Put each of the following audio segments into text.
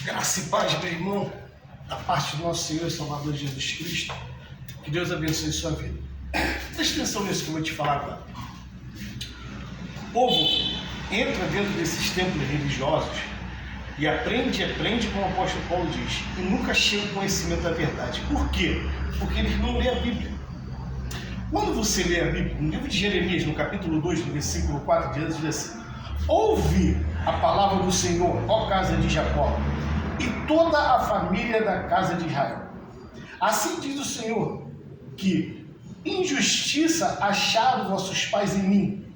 Graça e paz, meu irmão, da parte do nosso Senhor e Salvador Jesus Cristo. Que Deus abençoe sua vida. Preste atenção nisso que eu vou te falar agora. O povo entra dentro desses templos religiosos e aprende, como o apóstolo Paulo diz, e nunca chega ao conhecimento da verdade. Por quê? Porque eles não lêem a Bíblia. Quando você lê a Bíblia, no livro de Jeremias, no capítulo 2, no versículo 4, diz assim: ouve a palavra do Senhor, ó casa de Jacó, e toda a família da casa de Israel. Assim diz o Senhor, que injustiça acharam vossos pais em mim,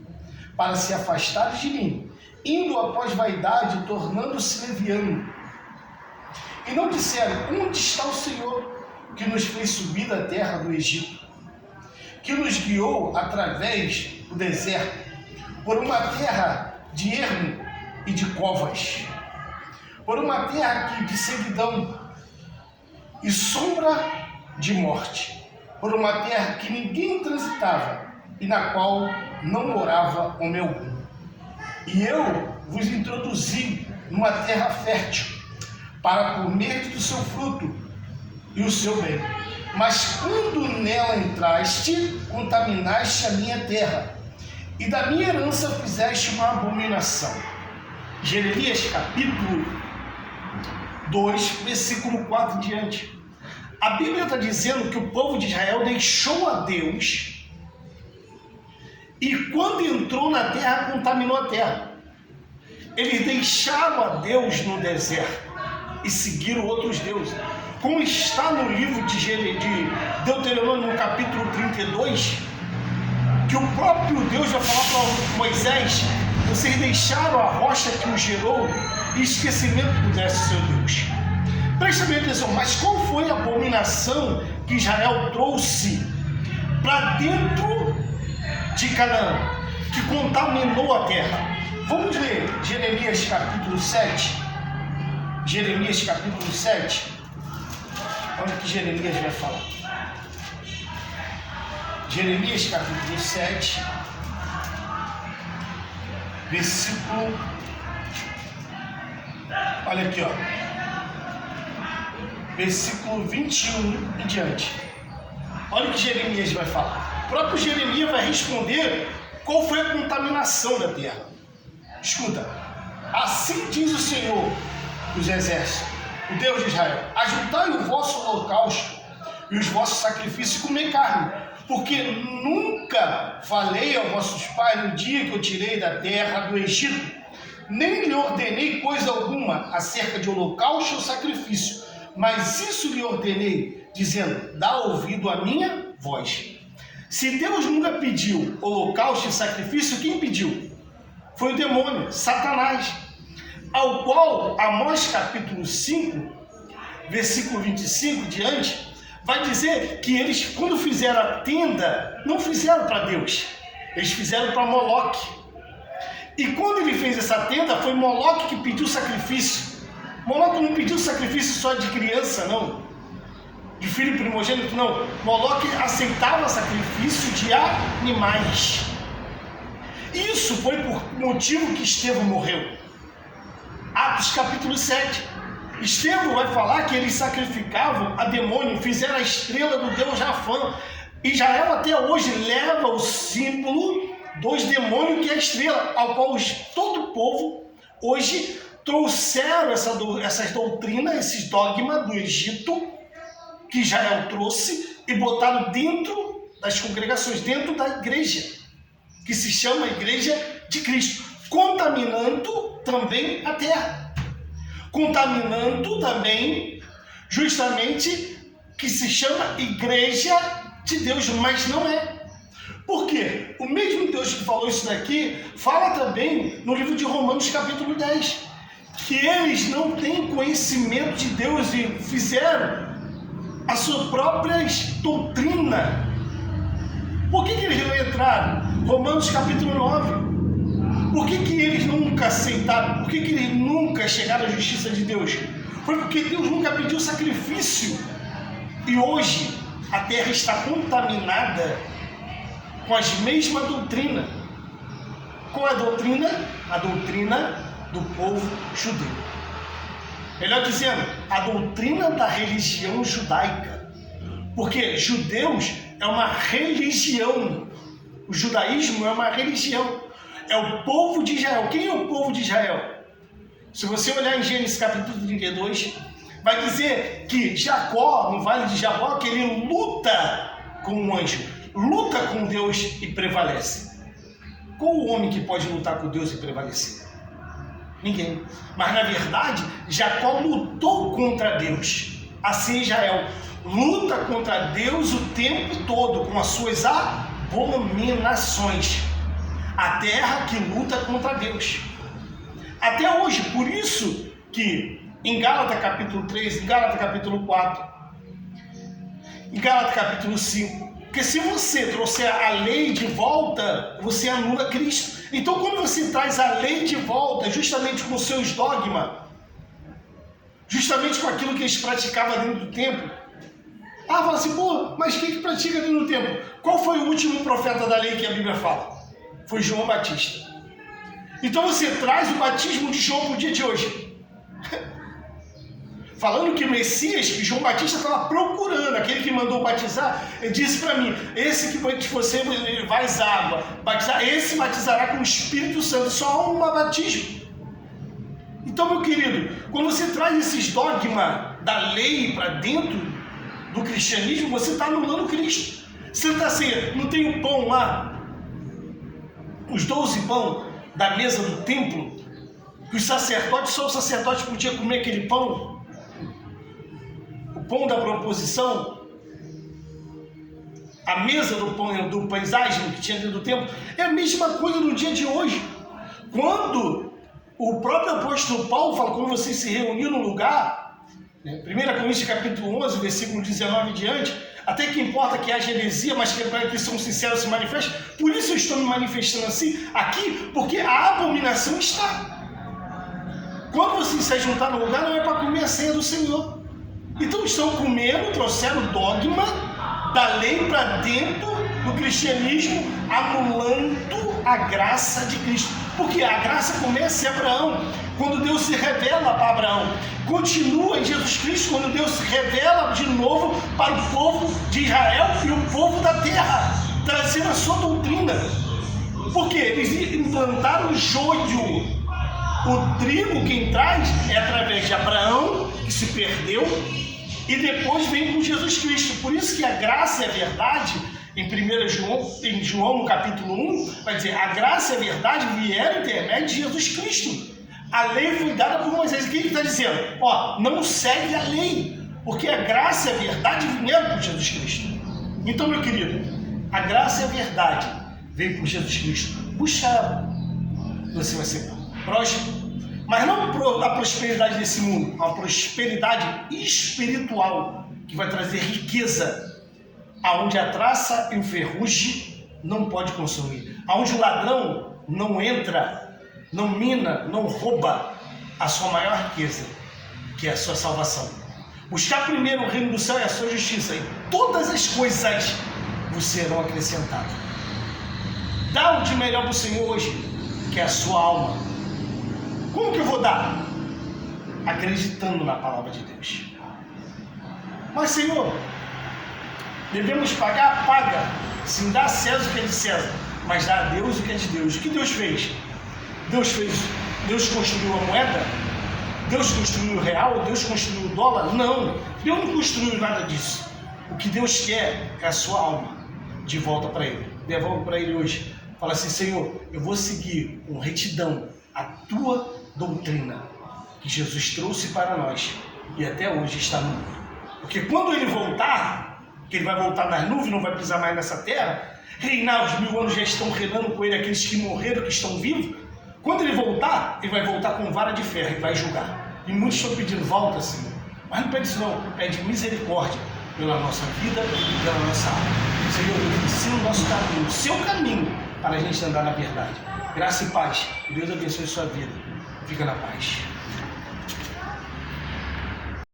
para se afastarem de mim, indo após vaidade, tornando-se leviano. E não disseram: onde está o Senhor, que nos fez subir da terra do Egito, que nos guiou através do deserto, por uma terra de ermo e de covas, por uma terra de sequidão e sombra de morte, por uma terra que ninguém transitava e na qual não morava homem algum. E eu vos introduzi numa terra fértil, para comer do seu fruto e o seu bem. Mas quando nela entraste, contaminaste a minha terra, e da minha herança fizeste uma abominação. Jeremias capítulo 2, versículo 4 em diante. A Bíblia está dizendo que o povo de Israel deixou a Deus e quando entrou na terra, contaminou a terra. Eles deixaram a Deus no deserto e seguiram outros deuses. Como está no livro de Deuteronômio, no capítulo 32, que o próprio Deus vai falar para Moisés: vocês deixaram a rocha que os gerou e esquecimento pudesse ser Deus. Presta bem atenção, mas qual foi a abominação que Israel trouxe para dentro de Canaã, que contaminou a terra? Vamos ler Jeremias capítulo 7. Jeremias capítulo 7. Olha o que Jeremias vai falar. Jeremias capítulo 7, versículo, olha aqui, ó, versículo 21 em diante. Olha o que Jeremias vai falar. O próprio Jeremias vai responder qual foi a contaminação da terra. Escuta: assim diz o Senhor dos exércitos, o Deus de Israel: ajuntai o vosso holocausto e os vossos sacrifícios e comer carne, porque nunca falei aos vossos pais no dia que eu tirei da terra do Egito, nem lhe ordenei coisa alguma acerca de holocausto ou sacrifício, mas isso lhe ordenei, dizendo: dá ouvido à minha voz. Se Deus nunca pediu holocausto e sacrifício, quem pediu? Foi o demônio, Satanás, ao qual Amós capítulo 5, versículo 25 diante, vai dizer que eles, quando fizeram a tenda, não fizeram para Deus, eles fizeram para Moloque. E quando ele fez essa tenda, foi Moloque que pediu sacrifício. Moloque não pediu sacrifício só de criança, não, de filho primogênito, não. Moloque aceitava sacrifício de animais. Isso foi por motivo que Estevão morreu. Atos capítulo 7. Estevão vai falar que eles sacrificavam a demônio, fizeram a estrela do deus Jafã. Israel até hoje leva o símbolo dos demônios, que é a estrela, ao qual todo o povo hoje trouxeram essas doutrinas, esses dogmas do Egito, que Israel trouxe, e botaram dentro das congregações, dentro da igreja, que se chama Igreja de Cristo, contaminando também a terra, contaminando também justamente que se chama Igreja de Deus, mas não é. Por quê? O mesmo Deus que falou isso daqui fala também no livro de Romanos capítulo 10, que eles não têm conhecimento de Deus e fizeram a sua própria doutrina. Por que eles não entraram? Romanos capítulo 9. Por que eles nunca aceitaram? Por que eles nunca chegaram à justiça de Deus? Foi porque Deus nunca pediu sacrifício. E hoje a terra está contaminada com as mesmas doutrinas. Qual é a doutrina? A doutrina do povo judeu. Melhor dizendo, a doutrina da religião judaica. Porque judeus é uma religião. O judaísmo é uma religião. É o povo de Israel. Quem é o povo de Israel? Se você olhar em Gênesis capítulo 32, vai dizer que Jacó, no vale de Jacó, que ele luta com um anjo, luta com Deus e prevalece. Qual o homem que pode lutar com Deus e prevalecer? Ninguém. Mas na verdade, Jacó lutou contra Deus. Assim Israel luta contra Deus o tempo todo com as suas abominações. A terra que luta contra Deus. Até hoje, por isso que em Gálatas capítulo 3, em Gálatas capítulo 4, em Gálatas capítulo 5, porque se você trouxer a lei de volta, você anula Cristo. Então quando você traz a lei de volta, justamente com os seus dogmas, justamente com aquilo que eles praticavam dentro do templo, fala assim, pô, mas quem que pratica dentro do templo? Qual foi o último profeta da lei que a Bíblia fala? Foi João Batista. Então você traz o batismo de João para o dia de hoje. Falando que o Messias, que João Batista estava procurando, aquele que mandou batizar, ele disse para mim, esse que você vai água, batizar, esse batizará com o Espírito Santo, só um batismo. Então, meu querido, quando você traz esses dogmas da lei para dentro do cristianismo, você está anulando Cristo. Você está assim, não tem o pão lá, os 12 pão da mesa do templo, que os sacerdotes, só o sacerdote podia comer aquele pão, o pão da proposição, a mesa do pão, do paisagem que tinha dentro do templo, é a mesma coisa no dia de hoje. Quando o próprio apóstolo Paulo fala, quando vocês se reuniram no lugar, 1 Coríntios capítulo 11, versículo 19 em diante, até que importa que haja heresia, mas que para que são sinceros se manifestem. Por isso eu estou me manifestando assim, aqui, porque a abominação está. Quando você se juntar no lugar, não é para comer a ceia do Senhor. Então estão comendo, trouxeram o dogma da lei para dentro do cristianismo, anulando a graça de Cristo. Porque a graça começa em Abraão, quando Deus se revela para Abraão. Continua em Jesus Cristo, quando Deus se revela de novo para o povo de Israel e o povo da terra, trazendo a sua doutrina. Porque eles implantaram o joio. O trigo quem traz é através de Abraão, que se perdeu, e depois vem com Jesus Cristo. Por isso que a graça e a verdade, em João no capítulo 1, vai dizer, a graça e a verdade vieram intermédio de Jesus Cristo. A lei foi dada por Moisés. O que ele está dizendo? Ó, não segue a lei, porque a graça e a verdade vieram por Jesus Cristo. Então, meu querido, a graça e a verdade veio por Jesus Cristo. Busca ela, você vai ser próspero. Mas não a prosperidade desse mundo, a prosperidade espiritual, que vai trazer riqueza, aonde a traça e o ferrugem não pode consumir, aonde o ladrão não entra, não mina, não rouba a sua maior riqueza, que é a sua salvação. Buscar primeiro o reino do céu e a sua justiça, e todas as coisas vos serão acrescentadas. Dá o de melhor para o Senhor hoje, que é a sua alma. Como que eu vou dar? Acreditando na palavra de Deus. Mas, Senhor, devemos pagar? Paga. Sim, dá a César o que é de César, mas dá a Deus o que é de Deus. O que Deus fez? Deus construiu a moeda? Deus construiu o real? Deus construiu o dólar? Não, Deus não construiu nada disso. O que Deus quer é a sua alma de volta para Ele. Devolve para Ele hoje. Fala assim, Senhor, eu vou seguir com retidão a tua doutrina que Jesus trouxe para nós e até hoje está no mundo. Porque quando Ele voltar, que Ele vai voltar nas nuvens, não vai pisar mais nessa terra, reinar os 1000 anos, já estão reinando com Ele aqueles que morreram, que estão vivos. Quando Ele voltar, Ele vai voltar com vara de ferro e vai julgar. E muitos estão pedindo, volta, Senhor. Mas não pede isso não, pede misericórdia pela nossa vida e pela nossa alma. Senhor, Deus, ensina o nosso caminho, o seu caminho, para a gente andar na verdade. Graça e paz. Deus abençoe a sua vida. Fica na paz.